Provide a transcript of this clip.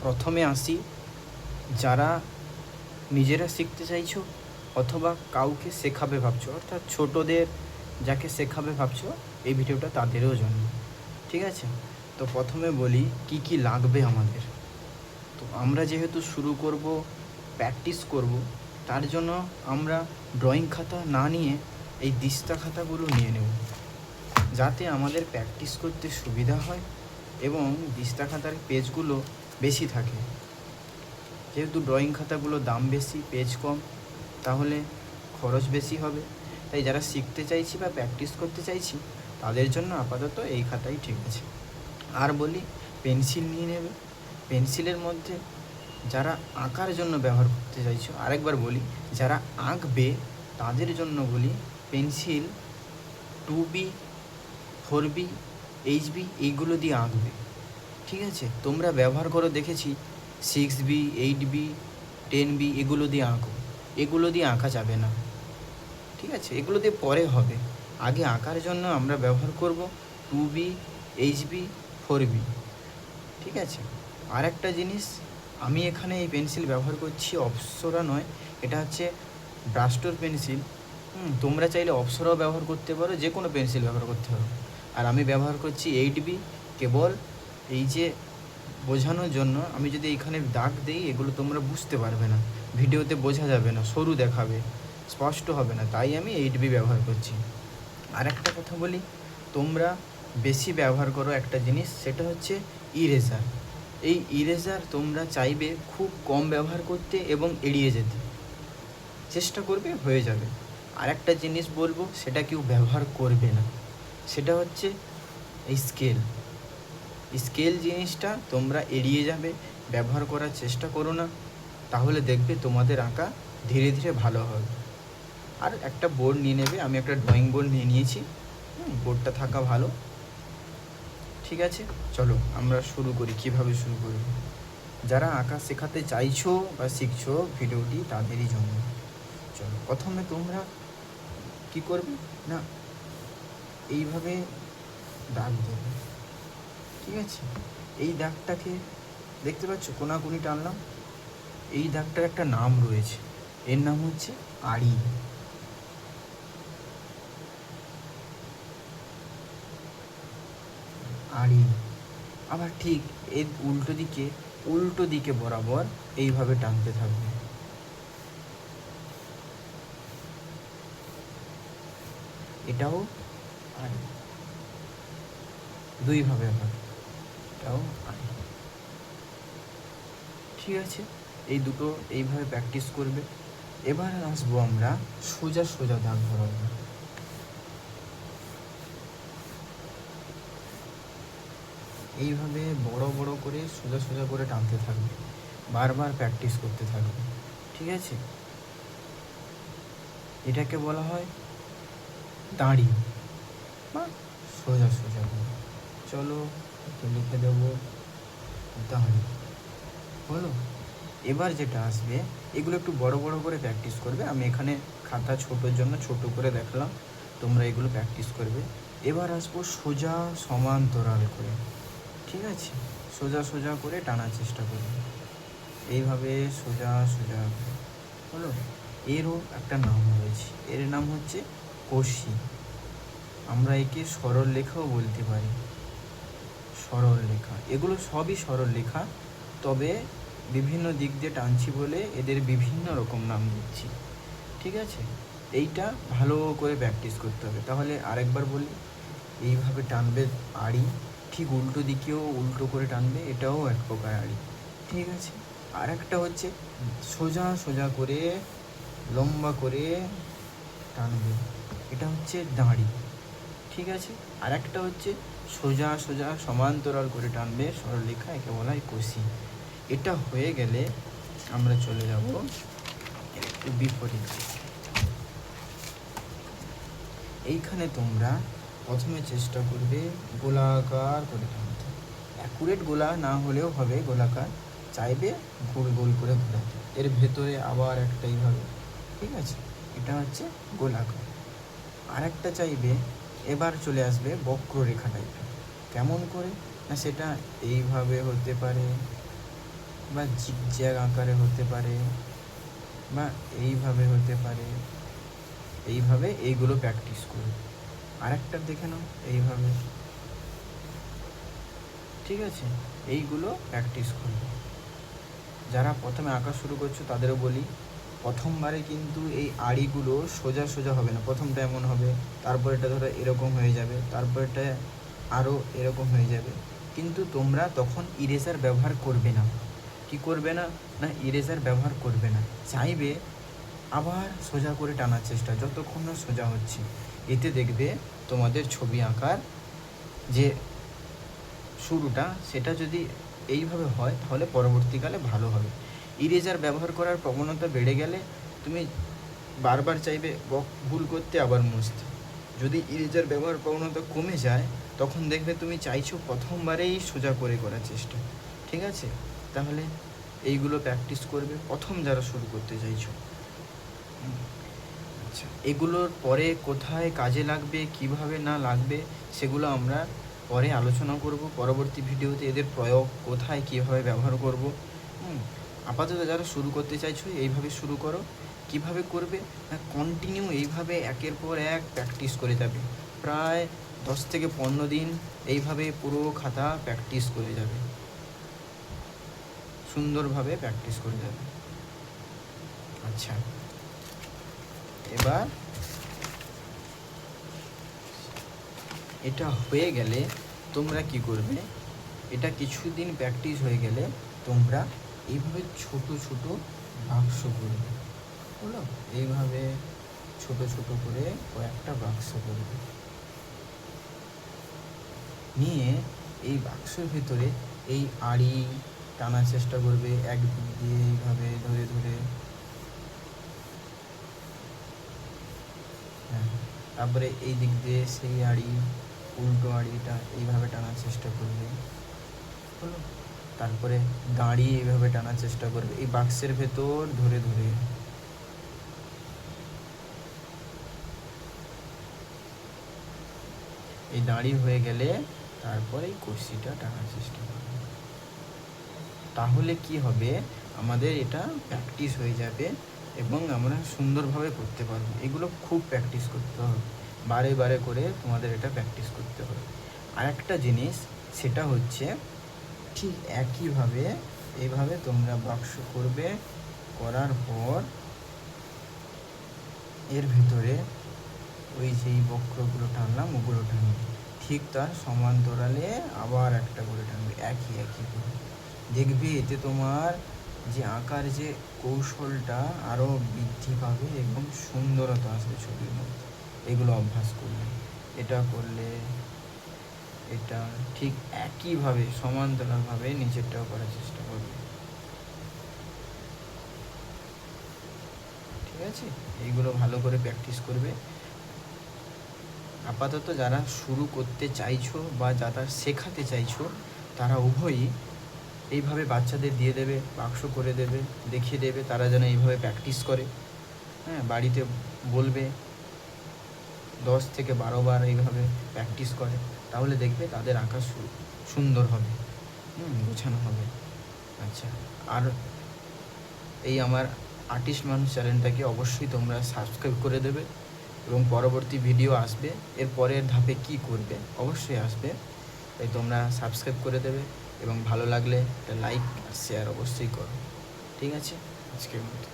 প্রথমে আসি, যারা নিজেরা শিখতে চাইছো অথবা কাউকে শেখাবে ভাবছো, অর্থাৎ ছোটোদের যাকে শেখাবে ভাবছো, এই ভিডিওটা তাদেরও জন্য। ঠিক আছে, তো প্রথমে বলি কি কি লাগবে আমাদের। তো আমরা যেহেতু শুরু করব, প্র্যাকটিস করব, তার জন্য আমরা ড্রয়িং খাতা না নিয়ে এই দিস্তা খাতাগুলো নিয়ে নেব, যাতে আমাদের প্র্যাকটিস করতে সুবিধা হয় এবং দিস্তা খাতার পেজগুলো বেশি থাকে। যেহেতু ড্রয়িং খাতাগুলো দাম বেশি, পেজ কম, তাহলে খরচ বেশি হবে। তাই যারা শিখতে চাইছি বা প্র্যাকটিস করতে চাইছি তাদের জন্য আপাতত এই খাতাই ঠিক আছে। আর বলি পেন্সিল নিয়ে নেবে। পেন্সিলের মধ্যে যারা আঁকার জন্য ব্যবহার করতে চাইছো, আরেকবার বলি যারা আঁকবে তাদের জন্য বলি পেন্সিল 2B, 4B, HB এইগুলো দিয়ে আঁকবে। ঠিক আছে, তোমরা ব্যবহার করো দেখেছি 6B, 8B, 10B এগুলো দিয়ে আঁকো। এগুলো দিয়ে আঁকা যাবে না। ঠিক আছে, এগুলো দিয়ে পরে হবে। আগে আঁকার জন্য আমরা ব্যবহার করব 2B, HB, 4B। ঠিক আছে, আর একটা জিনিস, আমি এখানে এই পেন্সিল ব্যবহার করছি অপ্সরা নয়, এটা হচ্ছে ব্রাস্টোর পেন্সিল। তোমরা চাইলে অপ্সরাও ব্যবহার করতে পারো, যে কোনো পেন্সিল ব্যবহার করতে পারো। আর আমি ব্যবহার করছি 8B, কেবল এই যে বোঝানোর জন্য। আমি যদি এইখানে দাগ দিই এগুলো তোমরা বুঝতে পারবে না, ভিডিওতে বোঝা যাবে না, সরু দেখাবে, স্পষ্ট হবে না, তাই আমি 8B ব্যবহার করছি। আর একটা কথা বলি, তোমরা বেশি ব্যবহার করো একটা জিনিস, সেটা হচ্ছে ইরেজার। এই ইরেজার তোমরা চাইবে খুব কম ব্যবহার করতে এবং এড়িয়ে যেতে চেষ্টা করবে, হয়ে যাবে। আর একটা জিনিস বলবো, সেটা কেউ ব্যবহার করবে না, সেটা হচ্ছে এই স্কেল। স্কেল জিনিসটা তোমরা এড়িয়ে যাবে, ব্যবহার করার চেষ্টা করো না, তাহলে দেখবে তোমাদের আঁকা ধীরে ধীরে ভালো হবে। আর একটা বোর্ড নিয়ে নেবে, আমি একটা ড্রয়িং বোর্ড নিয়ে নিয়েছি, বোর্ডটা থাকা ভালো। ঠিক আছে, চলো আমরা শুরু করি। কিভাবে শুরু করি, যারা আঁকা শেখাতে চাইছো বা শিখছো ভিডিওটি তাদেরই জন্য। চলো, প্রথমে তোমরা কি করবে না, এইভাবে দাগ দেবে। ঠিক আছে, এই দাগটাকে দেখতে পাচ্ছ, কোনাকুনি টানলাম। এই দাগটার একটা নাম রয়েছে, এর নাম হচ্ছে আড়ি। আড়ি। আবার ঠিক এর উল্টো দিকে বরাবর এইভাবে টানতে থাকবে। এটাও আড়ি, দুইভাবে হয়, এটাও আড়ি। ঠিক আছে, এই দুটো এইভাবে প্র্যাকটিস করবে। এবার আসবো আমরা সোজা সোজা দাগ বরাবর। এইভাবে বড় বড় করে সোজা সোজা করে টানতে থাকবে, বারবার প্র্যাকটিস করতে থাকবে। ঠিক আছে, এটাকে বলা হয় দাঁড়ি বা সোজা সোজা করে। চলো একটু লিখে দেবো দাঁড়ি, হলো। এবার যেটা আসবে, এগুলো একটু বড় বড় করে প্র্যাকটিস করবে। আমি এখানে খাতা ছোটোর জন্য ছোট করে দেখালাম, তোমরা এগুলো প্র্যাকটিস করবে। এবার আসবো সোজা সমান্তরাল করে। ঠিক আছে, সোজা সোজা করে টানার চেষ্টা করবে, এইভাবে সোজা সোজা, হলো। এরও একটা নাম রয়েছে, এর নাম হচ্ছে কষি। আমরা একে সরল লেখাও বলতে পারি, সরল লেখা। এগুলো সবই সরল লেখা, তবে বিভিন্ন দিক দিয়ে টানছি বলে এদের বিভিন্ন রকম নাম দিচ্ছি। ঠিক আছে, এইটা ভালো করে প্র্যাকটিস করতে হবে। তাহলে আরেকবার বলি, এইভাবে টানবে আড়ি, ঠিক উল্টো দিকেও উল্টো করে টানবে, এটাও এক প্রকার আড়ি। ঠিক আছে, আর একটা হচ্ছে সোজা সোজা করে লম্বা করে টানবে, এটা হচ্ছে দাঁড়ি। ঠিক আছে, আর একটা হচ্ছে সোজা সোজা সমান্তরাল করে টানবে, সরলরেখা, একে বলা হয় কষি। এটা হয়ে গেলে আমরা চলে যাব একটু বিপরীত। এইখানে তোমরা প্রথমে চেষ্টা করবে গোলাকার করে টানতে। অ্যাকুরেট গোলা না হলেও হবে, গোলাকার চাইবে গোল গোল করে ঘোরাতে, এর ভেতরে আবার একটা এইভাবে। ঠিক আছে, এটা হচ্ছে গোলাকার। আর একটা চাইবে, এবার চলে আসবে বক্ররেখা টাইপের। কেমন করে না, সেটা এইভাবে হতে পারে, বা জিগজ্যাগ আকারে হতে পারে, বা এইভাবে হতে পারে। এইভাবে এইগুলো প্র্যাকটিস করবে। আরেকটা দেখে নাও, এইভাবে। ঠিক আছে, এইগুলো প্র্যাকটিস করবে। যারা প্রথমে আঁকা শুরু করছো তাদেরও বলি, প্রথমবারে কিন্তু এই আড়িগুলো সোজা সোজা হবে না। প্রথমটা এমন হবে, তারপর এটা ধরো এরকম হয়ে যাবে, তারপর এটা আরও এরকম হয়ে যাবে। কিন্তু তোমরা তখন ইরেজার ব্যবহার করবে না। কি করবে না? না ইরেজার ব্যবহার করবে না। চাইবে আবার সোজা করে টানার চেষ্টা, যতক্ষণ না সোজা হচ্ছে। এতে দেখবে তোমাদের ছবি আঁকার যে শুরুটা, সেটা যদি এইভাবে হয় তাহলে পরবর্তীকালে ভালো হবে। ইরেজার ব্যবহার করার প্রবণতা বেড়ে গেলে তুমি বারবার চাইবে ভুল করতে, আবার মুছতে। যদি ইরেজার ব্যবহার প্রবণতা কমে যায়, তখন দেখবে তুমি চাইছো প্রথমবারেই সোজা করে করার চেষ্টা। ঠিক আছে, তাহলে এইগুলো প্র্যাকটিস করবে প্রথম যারা শুরু করতে চাইছো। আচ্ছা, এগুলোর পরে কোথায় কাজে লাগবে, কিভাবে না লাগবে, সেগুলো আমরা পরে আলোচনা করব পরবর্তী ভিডিওতে। এদের প্রয়োগ কোথায় কীভাবে ব্যবহার করব। আপাতত যারা শুরু করতে চাইছো এইভাবে শুরু করো। কিভাবে করবে না, কন্টিনিউ এইভাবে একের পর এক প্র্যাকটিস করে যাবে। প্রায় 10 থেকে 15 দিন এইভাবে পুরো খাতা প্র্যাকটিস করে যাবে, সুন্দরভাবে প্র্যাকটিস করে যাবে। আচ্ছা, এবার এটা হয়ে গেলে তোমরা কি করবে, এটা কিছুদিন প্র্যাকটিস হয়ে গেলে তোমরা এইভাবে ছোট ছোট বাক্স করবে। হলো, এইভাবে ছোট ছোট করে কয়েকটা বাক্স করবে। নিয়ে এই বাক্সের ভিতরে এই আড়ি টানার চেষ্টা করবে, একদিক দিয়ে এইভাবে ধরে ধরে। হ্যাঁ, তারপরে এই দিক দিয়ে সেই আড়ি, উল্টো আড়িটা এইভাবে টানার চেষ্টা করবে। হলো, তারপরে দাঁড়িয়ে এইভাবে টানার চেষ্টা করবে এই বাক্সের ভেতর ধরে ধরে। এই দাঁড়ি হয়ে গেলে তারপরে এই কষিটা টানার চেষ্টা করবে। তাহলে কি হবে, আমাদের এটা প্র্যাকটিস হয়ে যাবে এবং আমরা সুন্দরভাবে করতে পারবো। এগুলো খুব প্র্যাকটিস করতে হবে, বারে বারে করে তোমাদের এটা প্র্যাকটিস করতে হবে। আরেকটা জিনিস, সেটা হচ্ছে ঠিক একইভাবে এইভাবে তোমরা বাক্স করবে, করার পর এর ভিতরে ওই যেই বক্রগুলো টানলাম ওগুলো টানবে, ঠিক তার সমান্তরালে আবার একটা করে টানবে, একই করে। দেখবে এতে তোমার যে আঁকার যে কৌশলটা আরও বৃদ্ধি পাবে এবং সুন্দরতা আসবে ছবির মধ্যে। এগুলো অভ্যাস করলে, এটা করলে এটা ঠিক একইভাবে সমান্তরালভাবে নিচেরটাও করার চেষ্টা করবে। ঠিক আছে, এইগুলো ভালো করে প্র্যাকটিস করবে। আপাতত যারা শুরু করতে চাইছো বা যারা শেখাতে চাইছো, তারা উভয়ই এইভাবে বাচ্চাদের দিয়ে দেবে, বাক্স করে দেবে, দেখিয়ে দেবে, তারা যেন এইভাবে প্র্যাকটিস করে। হ্যাঁ, বাড়িতে বলবে 10 থেকে 12 বার এইভাবে প্র্যাকটিস করে, তাহলে দেখবে তাদের আঁকা সুন্দর হবে, গোছানো হবে। আচ্ছা, আর এই আমার আর্টিস্ট মানুষ চ্যানেলটাকে অবশ্যই তোমরা সাবস্ক্রাইব করে দেবে এবং পরবর্তী ভিডিও আসবে, এর পরের ধাপে কি করবে অবশ্যই আসবে, তাই তোমরা সাবস্ক্রাইব করে দেবে এবং ভালো লাগলে একটা লাইক আর শেয়ার অবশ্যই করো। ঠিক আছে, আজকের মতো।